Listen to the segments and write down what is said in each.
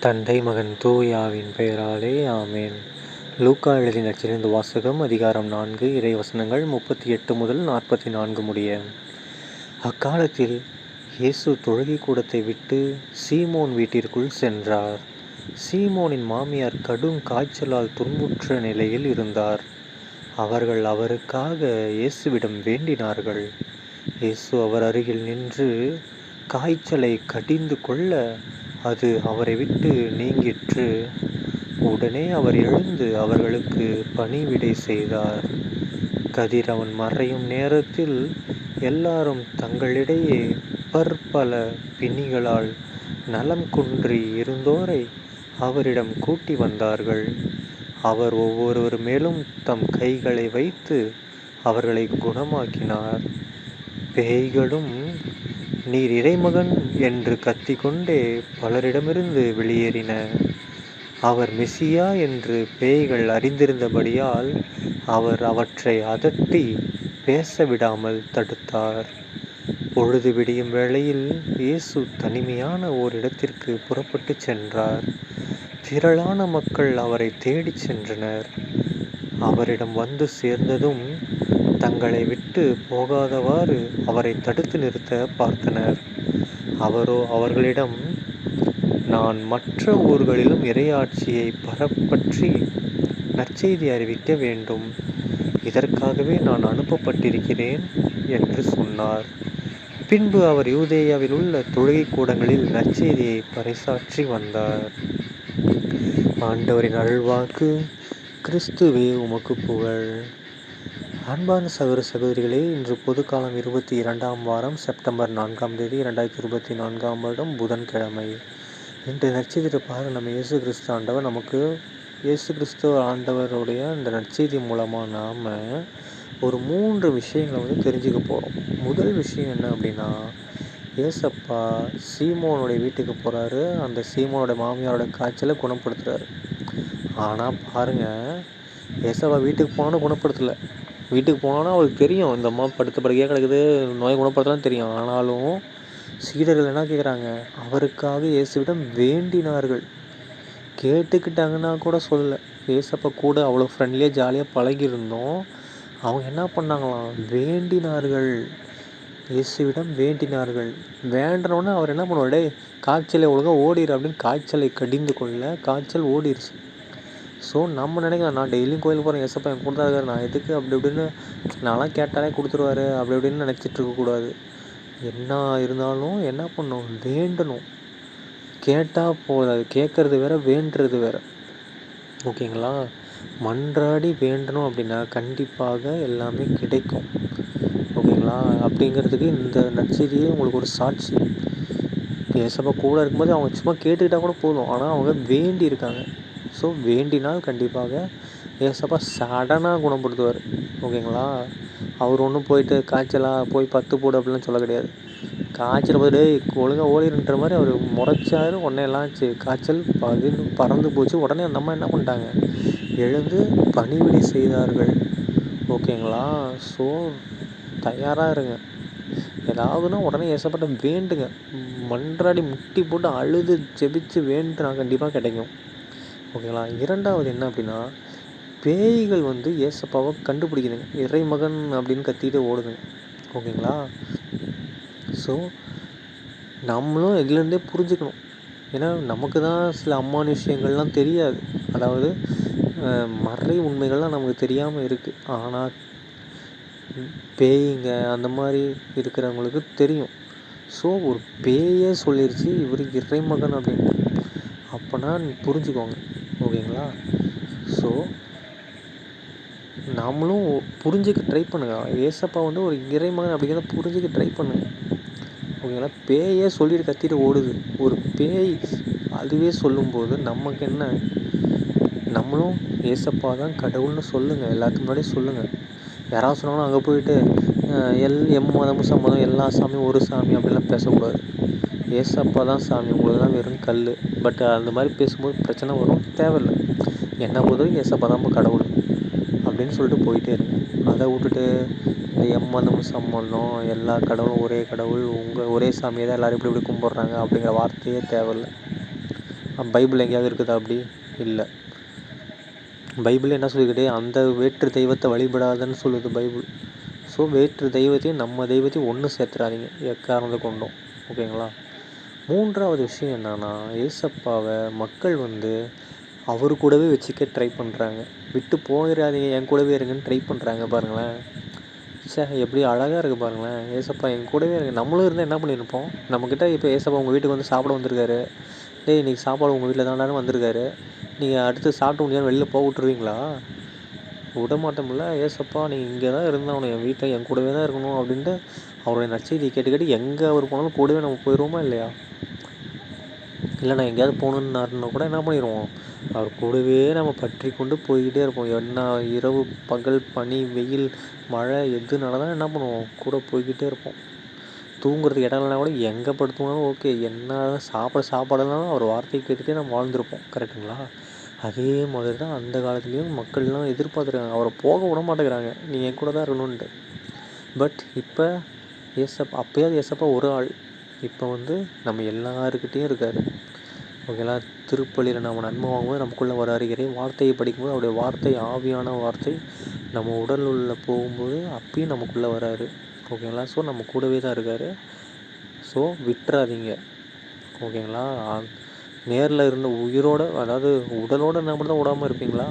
தந்தை மகன் தூயாவின் பெயராலே ஆமேன். லூக்கா எழுதிய நற்செய்தியிலிருந்து வாசகம். அதிகாரம் 4 இறைவசனங்கள் 38 முதல் 44 முடிய. அக்காலத்தில் இயேசு தொழுகை கூடத்தை விட்டு சீமோன் வீட்டிற்குள் சென்றார். சீமோனின் மாமியார் கடும் காய்ச்சலால் துன்புற்ற நிலையில் இருந்தார். அவர்கள் அவருக்காக இயேசுவிடம் வேண்டினார்கள். இயேசு அவர் அருகில் நின்று காய்ச்சலை கடிந்து கொள்ள அது அவரை விட்டு நீங்கிற்று. உடனே அவர் எழுந்து அவர்களுக்கு பணிவிடை செய்தார். கதிரவன் மறையும் நேரத்தில் எல்லாரும் தங்களிடையே பற்பல பிணிகளால் நலம் குன்றி இருந்தோரை அவரிடம் கூட்டி வந்தார்கள். அவர் ஒவ்வொருவர் மேலும் தம் கைகளை வைத்து அவர்களை குணமாக்கினார். பேய்களும் நீர் இறைமகன் என்று கத்திக்கொண்டே பலரிடமிருந்து வெளியேறின. அவர் மெசியா என்று பேய்கள் அறிந்திருந்தபடியால் அவர் அவற்றை அதட்டி பேச விடாமல் தடுத்தார். பொழுது விடியும் வேளையில் இயேசு தனிமையான ஓரிடத்திற்கு புறப்பட்டு சென்றார். திரளான மக்கள் அவரை தேடிச் சென்றனர். அவரிடம் வந்து சேர்ந்ததும் தங்களை விட்டு போகாதவாறு அவரை தடுத்து நிறுத்த பார்த்தனர். அவரோ அவர்களிடம், நான் மற்ற ஊர்களிலும் இறையாட்சியை பற்றி நற்செய்தி அறிவிக்க வேண்டும். இதற்காகவே நான் அனுப்பப்பட்டிருக்கிறேன் என்று சொன்னார். பின்பு அவர் யூதேயாவில் உள்ள தொழுகை கூடங்களில் நற்செய்தியை பறைசாற்றி வந்தார். ஆண்டவரின் அருள்வாக்கு. கிறிஸ்துவே உமக்கு புகழ். அன்பான சகோதர சகோதரிகளே, இன்று பொதுக்காலம் 22ஆம் வாரம் செப்டம்பர் 4ஆம் தேதி 2024ஆம் வருடம் புதன்கிழமை. இன்று நற்செய்தி பாருங்க, நம்ம இயேசு கிறிஸ்து ஆண்டவர் நமக்கு இயேசு கிறிஸ்து ஆண்டவருடைய இந்த நற்செய்தி மூலமாக நாம் ஒரு 3 விஷயங்களை தெரிஞ்சுக்க போகிறோம். முதல் விஷயம் என்ன அப்படின்னா, ஏசப்பா சீமோனுடைய வீட்டுக்கு போகிறாரு. அந்த சீமோனோட மாமியாரோட காய்ச்சலை குணப்படுத்துகிறாரு. ஆனால் பாருங்கள், ஏசப்பா வீட்டுக்கு போனாலும் குணப்படுத்தலை. வீட்டுக்கு போனோன்னா அவருக்கு தெரியும், இந்த அம்மா படுத்த படுக்கையாக கிடக்குது, நோய் குணப்படுத்தலாம் தெரியும். ஆனாலும் சீடர்கள் என்ன கேட்குறாங்க, அவருக்காக இயேசுவிடம் வேண்டினார்கள். கேட்டுக்கிட்டாங்கன்னா கூட சொல்லலை. ஏசப்பா கூட அவ்வளோ ஃப்ரெண்ட்லியாக ஜாலியாக பழகியிருந்தோம். அவங்க என்ன பண்ணாங்களாம், வேண்டினார்கள். இயேசுவிடம் வேண்டினார்கள். வேண்டனோடனே அவர் என்ன பண்ணுவார், டே காய்ச்சலை ஒழுங்காக ஓடிடு அப்படின்னு காய்ச்சலை கடிந்து கொள்ள காய்ச்சல் ஓடிடுச்சு. ஸோ நம்ம நினைக்கலாம், நான் டெய்லியும் கோயிலுக்கு போகிறேன், ஏசப்பா என் கூட தான் இருக்காரு, நான் எதுக்கு அப்படி இப்படின்னு நான்லாம் கேட்டாலே கொடுத்துருவாரு அப்படி இப்படின்னு நினச்சிட்டு இருக்கக்கூடாது. என்ன இருந்தாலும் என்ன பண்ணணும், வேண்டணும். கேட்டால் போதாது, கேட்குறது வேற, வேண்டுறது வேற. ஓகேங்களா? மன்றாடி வேண்டணும் அப்படின்னா கண்டிப்பாக எல்லாமே கிடைக்கும். ஓகேங்களா? அப்படிங்கிறதுக்கு இந்த நற்செய்தியே உங்களுக்கு ஒரு சாட்சி. ஏசப்பா கூட இருக்கும்போது அவங்க சும்மா கேட்டுக்கிட்டால் கூட போதும், ஆனால் அவங்க வேண்டி இருக்காங்க. ஸோ வேண்டினால் கண்டிப்பாக ஏசப்பா சடனாக குணப்படுத்துவார். ஓகேங்களா? அவர் ஒன்றும் போயிட்டு காய்ச்சலாக போய் 10 போடு அப்படிலாம் சொல்ல கிடையாது. காய்ச்சல் போது ஒழுங்காக ஓடிடுன்ற மாதிரி அவர் முறைச்சாரு. உடனே எல்லாம் ஆச்சு, காய்ச்சல் பறந்து போச்சு. உடனே அந்த அம்மா என்ன பண்ணிட்டாங்க, எழுந்து பணிவிடை செய்தார்கள். ஓகேங்களா? ஸோ தயாராக இருங்க. ஏதாவதுன்னா உடனே ஏசப்பட்ட வேண்டுங்க. மன்றாடி முட்டி போட்டு அழுது ஜெபிச்சு வேண்டுனா கண்டிப்பாக கிடைக்கும். ஓகேங்களா? இரண்டாவது என்ன அப்படின்னா, பேய்கள் ஏசப்பாவை கண்டுபிடிக்குதுங்க. இறைமகன் அப்படின்னு கத்திட்டு ஓடுதுங்க. ஓகேங்களா? ஸோ நம்மளும் இதுலேருந்தே புரிஞ்சுக்கணும். ஏன்னா நமக்கு தான் சில அம்மானி விஷயங்கள்லாம் தெரியாது. அதாவது மறை உண்மைகள்லாம் நமக்கு தெரியாமல் இருக்குது. ஆனால் பேய்ங்க அந்த மாதிரி இருக்கிறவங்களுக்கு தெரியும். ஸோ ஒரு பேயே சொல்லிருச்சு இவர் இறைமகன் அப்படின்னு. அப்போனா புரிஞ்சுக்கோங்க. ஓகேங்களா? ஸோ நாமளும் புரிஞ்சுக்க ட்ரை பண்ணுங்கள். ஏசப்பா ஒரு இறைமகன் அப்படிங்கிறத புரிஞ்சுக்க ட்ரை பண்ணுங்கள். ஓகேங்களா? பேயே சொல்லிட்டு கத்திட்டு ஓடுது. ஒரு பேய் அதுவே சொல்லும்போது நமக்கு என்ன, நம்மளும் ஏசப்பா தான் கடவுள்னு சொல்லுங்கள். எல்லாத்துக்கு முன்னாடியே சொல்லுங்கள். யாராவது சொன்னாலும் அங்கே போயிட்டு எம்மதமும் சம்மதம் எல்லா சாமியும் ஒரு சாமி அப்படிலாம் பேசக்கூடாது. ஏசப்பா தான் சாமி, உங்களுக்கு தான் வெறும் கல். பட் அந்த மாதிரி பேசும்போது பிரச்சனை வரும், தேவையில்லை. என்ன பொறுத்தவரைக்கும் ஏசப்பா தான் கடவுள் அப்படின்னு சொல்லிட்டு போயிட்டே இருங்க. அதை விட்டுட்டு இந்த எம்மதம் சம்மதம் எல்லா கடவுளும் ஒரே கடவுள், ஒரே சாமியை தான் எல்லோரும் இப்படி இப்படி கும்பிட்றாங்க அப்படிங்கிற வார்த்தையே தேவையில்லை. பைபிள் எங்கேயாவது இருக்குதா அப்படி? இல்லை. பைபிள் என்ன சொல்லிக்கிட்டே அந்த வேற்று தெய்வத்தை வழிபடாதன்னு சொல்லுது பைபிள். ஸோ வேற்று தெய்வத்தையும் நம்ம தெய்வத்தையும் ஒன்று சேர்த்துறாதீங்க எக்காரணத்தை கொண்டோம். ஓகேங்களா? 3வது விஷயம் என்னன்னா, ஏசப்பாவை மக்கள் அவர் கூடவே வச்சுக்க ட்ரை பண்ணுறாங்க. விட்டு போயிடாதீங்க, என் கூடவே இருங்கன்னு ட்ரை பண்ணுறாங்க பாருங்களேன். எப்படி அழகாக இருக்குது பாருங்களேன். ஏசப்பா என் கூடவே இருங்க. நம்மளும் இருந்தால் என்ன பண்ணியிருப்போம்? நம்மக்கிட்ட இப்போ ஏசப்பா உங்கள் வீட்டுக்கு சாப்பிட வந்திருக்காரு. டேய் இன்றைக்கி சாப்பாடு உங்கள் வீட்டில் தானே வந்திருக்காரு, நீங்கள் அடுத்து சாப்பிட்டு முடியாது வெளியில் போக விட்டுருவீங்களா? விட மாட்டோம்ல. ஏசப்பா நீங்கள் இங்கே தான் இருந்தாகணும், என் வீட்டில் என் கூடவே தான் இருக்கணும் அப்படின்ட்டு அவருடைய நற்செய்தியை கேட்டு எங்கே அவர் போனாலும் கூடவே நம்ம போயிடுவோமா இல்லையா? இல்லை நான் எங்கேயாவது போகணுன்னாருன்னா கூட என்ன பண்ணிடுவோம், அவர் கூடவே நம்ம பற்றி கொண்டு போய்கிட்டே இருப்போம். என்ன இரவு பகல் பனி வெயில் மழை எதுனால தான் என்ன பண்ணுவோம், கூட போய்கிட்டே இருப்போம். தூங்குறதுக்கு இடம் இல்லைனா கூட எங்கே படுத்துனாலும் ஓகே, என்ன சாப்பாடுனாலும் அவர் வார்த்தையை கேட்டுகிட்டே நம்ம வாழ்ந்துருப்போம். கரெக்டுங்களா? அதே மாதிரி தான் அந்த காலத்துலேயும் மக்கள்லாம் எதிர்பார்த்துருக்காங்க. அவரை போக விட மாட்டேங்கிறாங்க, நீ என் கூட தான் இருக்கணுன்ட்டு. பட் இப்போ அப்போயாவது ஏசப்பா ஒரு ஆள், இப்போ நம்ம எல்லாருக்கிட்டேயும் இருக்கார். ஓகேங்களா? திருப்பலியில் நம்ம நன்மை வாங்கும்போது நமக்குள்ளே வராரு. இறை வார்த்தையை படிக்கும்போது அவருடைய வார்த்தை ஆவியான வார்த்தை நம்ம உடல் உள்ள போகும்போது அப்பயும் நமக்குள்ளே வராரு. ஓகேங்களா? ஸோ நம்ம கூடவே தான் இருக்கார். ஸோ விட்டுறாதீங்க. ஓகேங்களா? நேரில் இருந்த உயிரோடு, அதாவது உடலோடு என்ன மட்டும் தான் விடாமல் இருப்பீங்களா?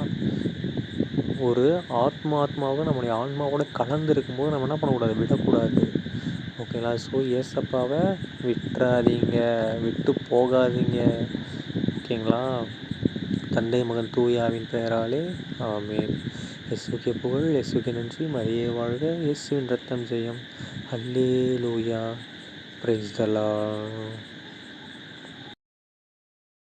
ஒரு ஆத்மாவை நம்முடைய ஆன்மாவோட கலந்து இருக்கும்போது நம்ம என்ன பண்ணக்கூடாது, விடக்கூடாது. ஓகேங்களா? ஸோ ஏசப்பாவை விட்டுறாதீங்க, விட்டு போகாதீங்க. ஓகேங்களா? தந்தை மகன் தூயாவின் பெயராலே ஆமென். இயேசுவுக்கே புகழ், இயேசுவுக்கே நன்றி, மரியே வாழ்க, இயேசுவின் ரத்தம் ஜெயம். அல்லேலூயா, பிரைஸ் தி லார்ட்.